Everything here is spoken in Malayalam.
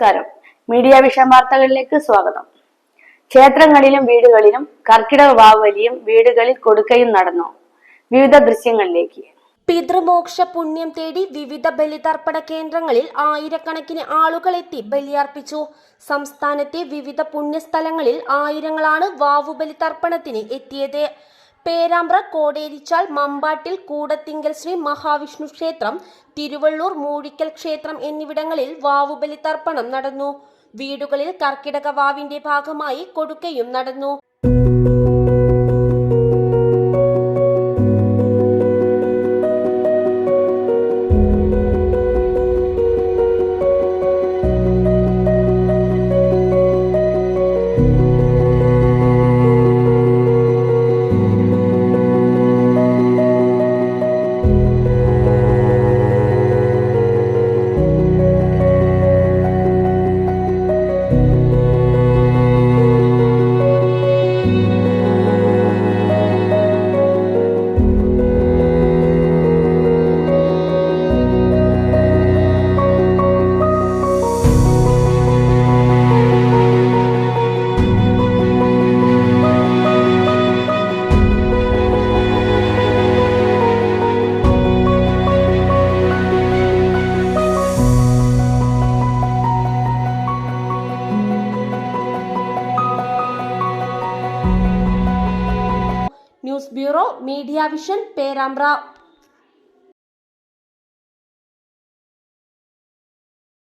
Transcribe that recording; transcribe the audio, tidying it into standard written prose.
നമസ്കാരം. മീഡിയ വിഷൻ വാർത്തകളിലേക്ക് സ്വാഗതം. ക്ഷേത്രങ്ങളിലും വീടുകളിലും കർക്കിടക വാവുബലിയും വീടുകളിൽ കൊടുക്കയും നടന്നു. വിവിധ ദൃശ്യങ്ങളിലേക്ക്. പിതൃമോക്ഷ പുണ്യം തേടി വിവിധ ബലിതർപ്പണ കേന്ദ്രങ്ങളിൽ ആയിരക്കണക്കിന് ആളുകൾ എത്തി ബലിയർപ്പിച്ചു. സംസ്ഥാനത്തെ വിവിധ പുണ്യസ്ഥലങ്ങളിൽ ആയിരങ്ങളാണ് വാവുബലി തർപ്പണത്തിന് എത്തിയത്. പേരാമ്പ്ര, കോടേരിച്ചാൽ, മമ്പാട്ടിൽ, കൂടത്തിങ്കൽ ശ്രീ മഹാവിഷ്ണു ക്ഷേത്രം, തിരുവള്ളൂർ, മൂഴിക്കൽ ക്ഷേത്രം എന്നിവിടങ്ങളിൽ വാവുബലി തർപ്പണം നടന്നു. വീടുകളിൽ കർക്കിടക വാവിന്റെ ഭാഗമായി കൊടുക്കയും നടന്നു. News bureau, media vision, Perambra.